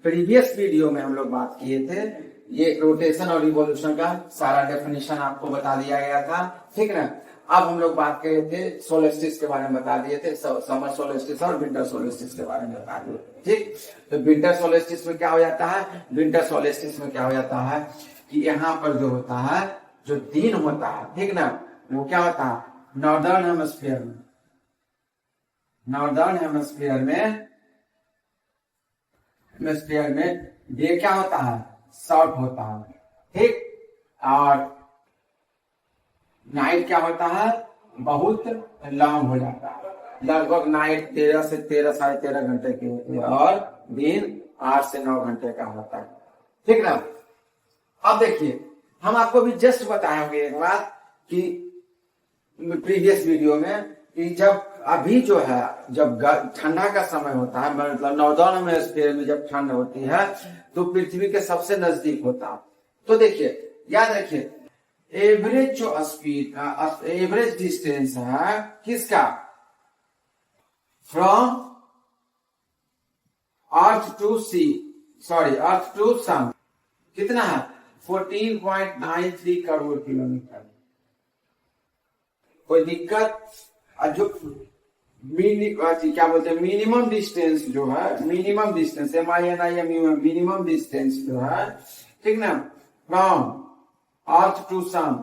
Previous video में हम लोग बात किए थे, ये रोटेशन और रिवॉल्यूशन का सारा डेफिनेशन आपको बता दिया गया था, ठीक ना। अब हम लोग बात कर रहे थे सोलेस्टिस के बारे में बता दिए थे, समर सोलेस्टिस और विंटर सोलेस्टिस के बारे में बता दिए, ठीक। तो विंटर सोलेस्टिस में क्या हो जाता है, विंटर सोलेस्टिस में क्या हो जाता है कि यहाँ पर जो होता है, जो दिन होता है, ठीक ना, वो क्या होता है, नॉर्दर्न हेमिस्फीयर में, नॉर्दर्न हेमिस्फीयर में डे क्या होता है, शॉर्ट होता है, ठीक। और नाइट क्या होता है, बहुत लॉन्ग हो जाता है, लगभग नाइट 13 से 13 साढ़े 13 घंटे की होती है और दिन 8 से 9 घंटे का होता है, ठीक ना। अब देखिए, हम आपको भी जस्ट बताएंगे एक बात कि प्रीवियस वीडियो में कि जब अभी जो है, जब ठंडा का समय होता है, मतलब नॉर्दर्न हेमिस्फीयर में जब ठंड होती है तो पृथ्वी के सबसे नजदीक होता है। तो देखिए, याद रखिए, एवरेज जो स्पीड, एवरेज डिस्टेंस है किसका, from earth to sea, sorry earth to sun, कितना है, 14.93 करोड़ किलोमीटर। कोई दिक्कत, जो क्या बोलते हैं, मिनिमम डिस्टेंस जो है, minimum distance MINIMUM, minimum distance जो है, ठीक ना, फ्रॉम अर्थ टू सन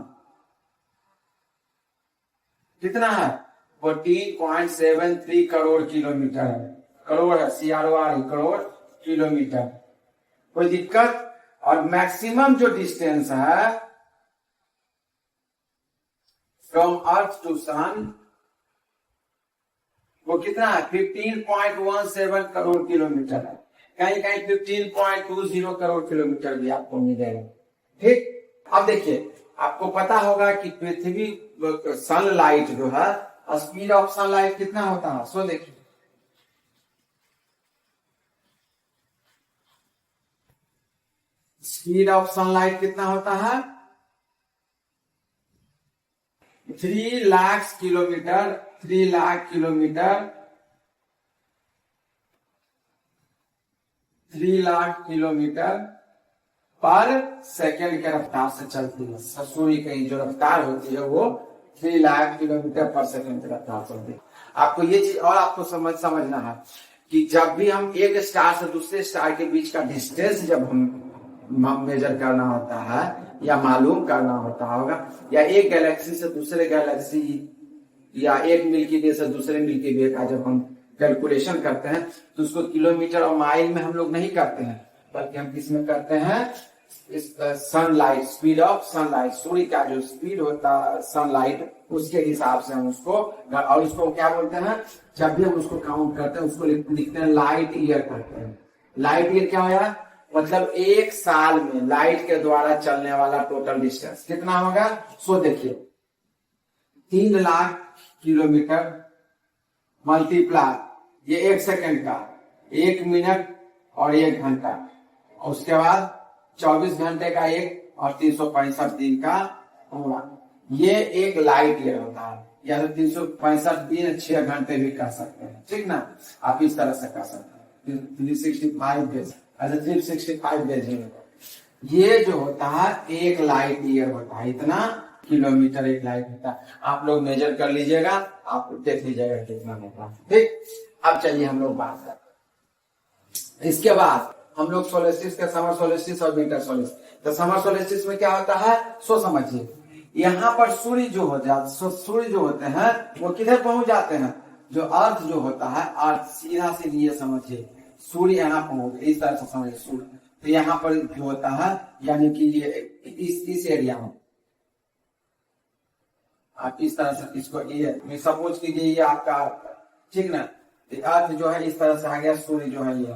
कितना है, 14.73 करोड़ किलोमीटर है, करोड़ है, CROR, करोड़ किलोमीटर। कोई दिक्कत। और मैक्सिमम जो डिस्टेंस है फ्रॉम अर्थ टू सन वो कितना है, 15.17 करोड़ किलोमीटर है, कहीं कहीं 15.20 करोड़ किलोमीटर भी आपको मिलेगा, ठीक। अब देखिए, आपको पता होगा कि पृथ्वी सनलाइट जो है, स्पीड ऑफ सनलाइट कितना होता है, सो देखिए, स्पीड ऑफ सनलाइट कितना होता है, 3 lakh kilometre, 3 lakh kilometre, 3 lakh kilometre पर सेकंड के रफ्तार से चलती है। सूर्य की जो रफ्तार होती है वो 3 लाख किलोमीटर पर सेकंड की रफ्तार से होती है। आपको ये चीज और आपको समझना है कि जब भी हम एक स्टार से दूसरे स्टार के बीच का डिस्टेंस जब हम मेजर करना होता है या मालूम करना होगा, या एक गैलेक्सी से दूसरे गैलेक्सी या एक मिल्की वे से दूसरे मिल्की वे का जब हम कैलकुलेशन करते हैं तो उसको किलोमीटर और माइल में हम लोग नहीं करते हैं, बल्कि हम किस में करते हैं, इस सनलाइट, स्पीड ऑफ सनलाइट, सूर्य का जो स्पीड होता है सनलाइट, उसके हिसाब से हम उसको, और उसको क्या बोलते हैं, जब भी हम उसको काउंट करते हैं उसको लिखते हैं लाइट ईयर करते हैं। लाइट ईयर क्या होगा, मतलब एक साल में लाइट के द्वारा चलने वाला टोटल डिस्टेंस कितना होगा। सो देखिए, 3 लाख किलोमीटर मल्टीप्लाई, ये 1 सेकेंड का, 1 मिनट और 1 घंटा, और उसके बाद 24 घंटे का एक और 365 दिन का होगा, ये एक लाइट ईयर होता है, या तो 365 दिन 6 घंटे भी कर सकते हैं, ठीक ना। आप इस तरह से कर सकते हैं, 365 डेज, अच्छा 365 डेज ये जो होता है एक लाइट ईयर होता है, इतना किलोमीटर एक लाइट होता है। आप लोग मेजर कर लीजिएगा, आप देख लीजिएगा कितना होता है, ठीक। अब चलिए हम लोग बात करते हैं। इसके बाद हम लोग सोलेस्टिस का, समर सोलेस्टिस और विंटर सोलेस्टिस। तो समर सोलेस्टिस में क्या होता है, सो समझिए, यहाँ पर सूर्य जो होते हैं वो किधर पहुंच जाते हैं, जो अर्थ जो होता है, अर्थ सीधा से ये समझिए, सूर्य यहाँ पहुंच, इस तरह से समझिए सूर्य, तो यहाँ पर जो होता है, यानी कि ये इस एरिया में, आप इस तरह से इसको, ये सपोज कीजिए ये आपका, ठीक ना, अर्थ जो है इस तरह से आ गया, सूर्य जो है ये,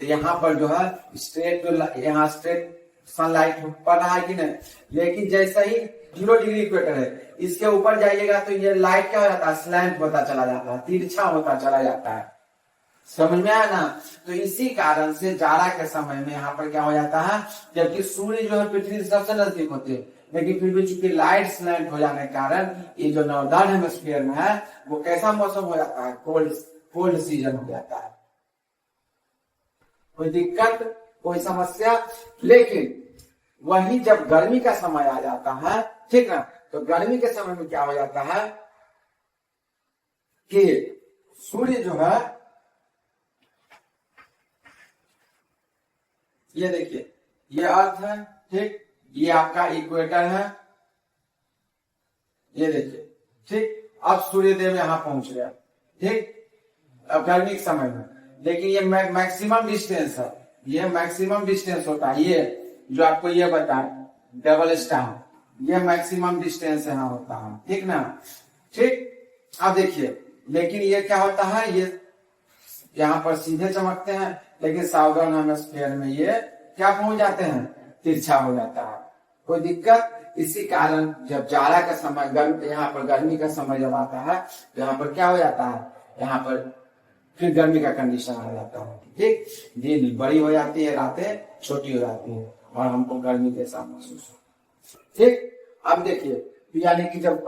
तो यहाँ पर जो है स्ट्रेट, यहाँ स्ट्रेट सनलाइट पड़ रहा है कि नहीं, लेकिन जैसे ही 0 डिग्री इक्वेटर है, इसके ऊपर जाइएगा तो ये लाइट क्या हो जाता है, स्लैंट होता चला जाता है, तिरछा होता चला जाता है, समझ में आया ना। तो इसी कारण से जाड़ा के समय में यहाँ पर क्या हो जाता है, जबकि सूर्य जो है पृथ्वी से सबसे नजदीक होते हैं, लेकिन फिर भी चूंकि लाइट स्लैंट हो जाने के कारण ये जो नॉर्दर्न हेमिस्फीयर में है वो कैसा मौसम हो जाता है, कोल्ड सीजन हो जाता है। कोई दिक्कत कोई समस्या। लेकिन वही जब गर्मी का समय आ जाता है, ठीक ना, तो गर्मी के समय में क्या हो जाता है कि सूर्य जो है, ये देखिए, ये अर्थ है, ठीक, ये आपका इक्वेटर है, ये देखिए, ठीक। अब सूर्यदेव यहां पहुंच गया, ठीक, अब गर्मी के समय में। लेकिन ये मैक्सिमम डिस्टेंस है, ये मैक्सिमम डिस्टेंस होता है, ये जो आपको ये बताए डबल स्टार, ये मैक्सिमम डिस्टेंस यहाँ होता है, ठीक ना, ठीक। अब देखिए, लेकिन ये क्या होता है, ये यहाँ पर सीधे चमकते हैं, लेकिन साउदर्न हेमिस्फीयर में ये क्या पहुंच जाते हैं, तिरछा हो जाता है। कोई दिक्कत? इसी कारण जब जाड़ा का समय, यहाँ पर गर्मी का समय जब आता है, तो यहाँ पर क्या हो जाता है, यहाँ पर फिर गर्मी का कंडीशन आ जाता है, ठीक। दिन बड़ी हो जाती है, रातें छोटी हो जाती है, और हमको गर्मी के साथ महसूस हो, ठीक। अब देखिए, यानी कि जब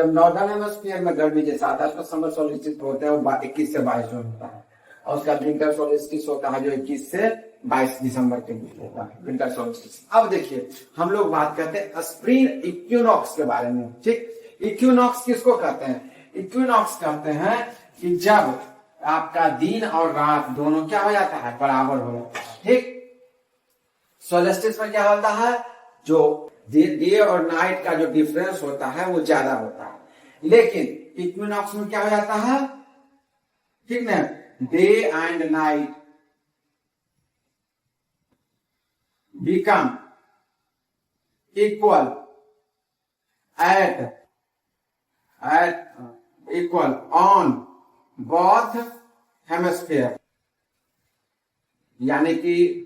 नॉर्दर्न हेमिस्फीयर में गर्मी जैसा आता है, उसका समर सोल्स्टिस होता है, वो 21 से 22 जून होता है, और उसका विंटर सोल्स्टिस होता है जो 21 से 22 दिसंबर के बीच होता है, विंटर सोल्स्टिस। अब देखिए, हम लोग बात करते हैं स्प्रिंग इक्विनॉक्स के बारे में, ठीक। इक्विनॉक्स किसको कहते हैं? इक्विनॉक्स कहते हैं कि जब आपका दिन और रात दोनों क्या हो जाता है, बराबर हो जाता है, ठीक। सोल्स्टिस में क्या होता है, जो डे और नाइट का जो डिफरेंस होता है वो ज्यादा होता है। लेकिन इक्विनॉक्स में क्या हो जाता है, ठीक ना, day and night become equal at equal on both hemisphere, यानी कि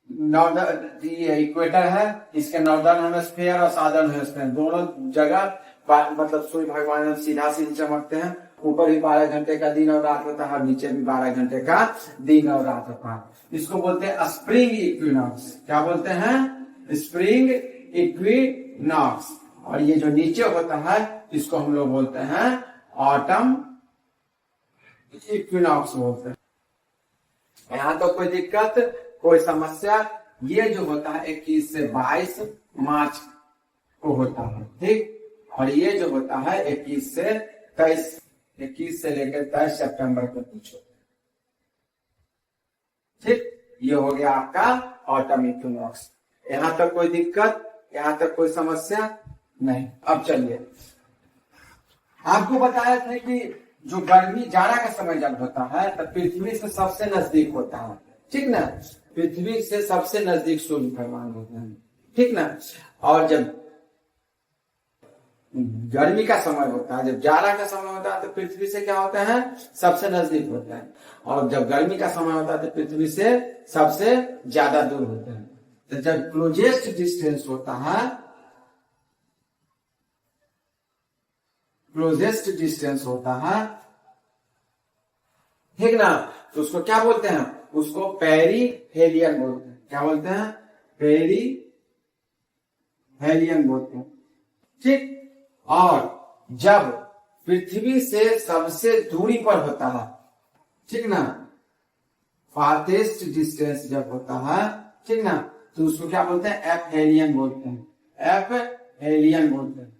नॉर्दर्न इक्वेटर है, इसके नॉर्दर्न हेमिस्फीयर और साउदर्न हेमिस्फीयर दोनों जगह मतलब सूर्य भगवान सीधा सीधे चमकते हैं। ऊपर भी 12 घंटे का दिन और रात होता है, और नीचे भी 12 घंटे का दिन और रात होता है। इसको बोलते हैं स्प्रिंग इक्विनॉक्स। क्या बोलते हैं? Spring equinox. और ये जो नीचे होता है इसको हम लोग बोलते हैं ऑटम इक्विनॉक्स बोलते हैं। यहाँ तो कोई दिक्कत, कोई समस्या? ये जो होता है 21 से 22 मार्च को होता है, ठीक। और ये जो होता है 21 से 23 से लेकर 23 सितंबर के बीच होता है, ठीक। ये हो गया आपका ऑटम इक्विनॉक्स। यहां तक कोई दिक्कत, यहां तक कोई समस्या नहीं। अब चलिए, आपको बताया था कि जो गर्मी जाड़ा का समय जब होता है तब पृथ्वी से सबसे नजदीक होता है, ठीक ना। पृथ्वी से सबसे नजदीक सूर्य भगवान होते हैं, ठीक ना। और जब गर्मी का समय होता है, जब जाड़ा का समय होता है तो पृथ्वी से क्या होता है, सबसे नजदीक होता है। और जब गर्मी का समय होता है तो पृथ्वी से सबसे ज्यादा दूर होता है। तो जब क्लोजेस्ट डिस्टेंस होता है, क्लोजेस्ट डिस्टेंस होता है, ठीक ना, तो उसको क्या बोलते हैं? उसको पेरीहेलियन बोलते हैं। क्या बोलते हैं? पेरीहेलियन बोलते हैं, ठीक। और जब पृथ्वी से सबसे दूरी पर होता है, ठीक ना, फारथेस्ट डिस्टेंस जब होता है, ठीक ना, तो उसको क्या बोलते हैं? एपहेलियन बोलते हैं। एपहेलियन बोलते हैं।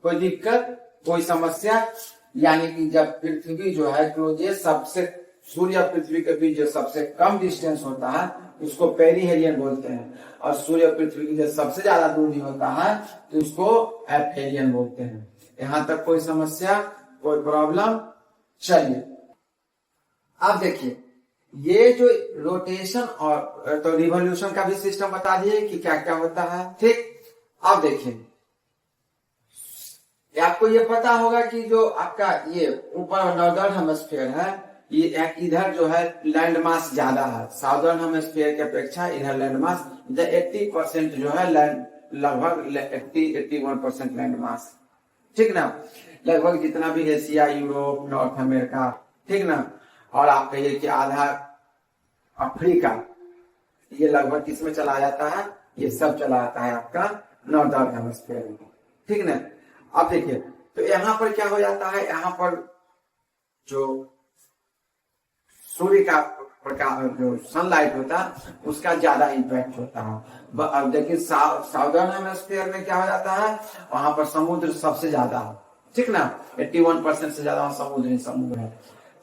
कोई दिक्कत, कोई समस्या? यानी कि जब पृथ्वी जो है क्लोजेस्ट, सबसे सूर्य और पृथ्वी के बीच जो सबसे कम डिस्टेंस होता है उसको पेरीहेलियन बोलते हैं। और सूर्य और पृथ्वी की जो सबसे ज्यादा दूरी होता है तो उसको एपहेलियन बोलते हैं। यहां तक कोई समस्या, कोई प्रॉब्लम? चलिए, अब देखिए, ये जो रोटेशन और तो रिवॉल्यूशन का भी सिस्टम बता दिए कि क्या क्या होता है, ठीक। अब देखिए, आपको ये पता होगा कि जो आपका ये ऊपर नॉर्दर्न हेमिस्फीयर है, ये इधर जो है लैंड मास ज्यादा है साउदर्न हेमिस्फीयर की अपेक्षा। इधर लैंड मास 80% जो है लैंड, लगभग 81% लैंड मास, ठीक ना। लगभग जितना भी एशिया, यूरोप, नॉर्थ अमेरिका, ठीक ना, और आप कहिए कि आधा अफ्रीका, ये लगभग किसमें चला जाता है? ये सब चला जाता है आपका नॉर्दर्न हेमिस्फीयर में, ठीक ना। अब देखिए, तो यहां पर क्या हो जाता है, यहां पर जो सूर्य का प्रकाश जो सनलाइट होता है उसका ज्यादा इम्पैक्ट होता है। अब देखिए साउदर्न हेमिस्फीयर में क्या हो जाता है, वहां पर समुद्र सबसे ज्यादा है, ठीक ना, 81% से ज्यादा समुद्र ही समुद्र है।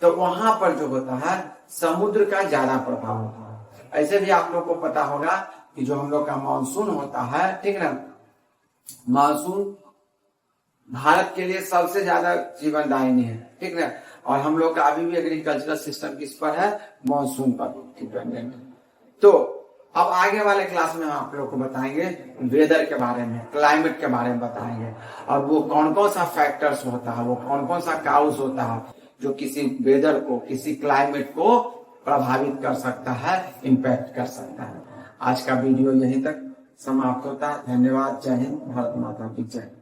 तो वहां पर जो होता है समुद्र का ज्यादा प्रभाव होता है। ऐसे भी आप लोग को पता होगा कि जो हम लोग का मानसून होता है, ठीक ना, मानसून भारत के लिए सबसे ज्यादा जीवनदायिनी है, ठीक ना, और हम लोग का अभी भी एग्रीकल्चरल सिस्टम किस पर है, मानसून पर डिपेंडेंट है। तो अब आगे वाले क्लास में हम आप लोग को बताएंगे वेदर के बारे में, क्लाइमेट के बारे में बताएंगे, और वो कौन कौन सा फैक्टर्स होता है, वो कौन कौन सा काउज होता है जो किसी वेदर को, किसी क्लाइमेट को प्रभावित कर सकता है, इम्पैक्ट कर सकता है। आज का वीडियो यहीं तक समाप्त होता है। धन्यवाद। जय हिंद। भारत माता की जय।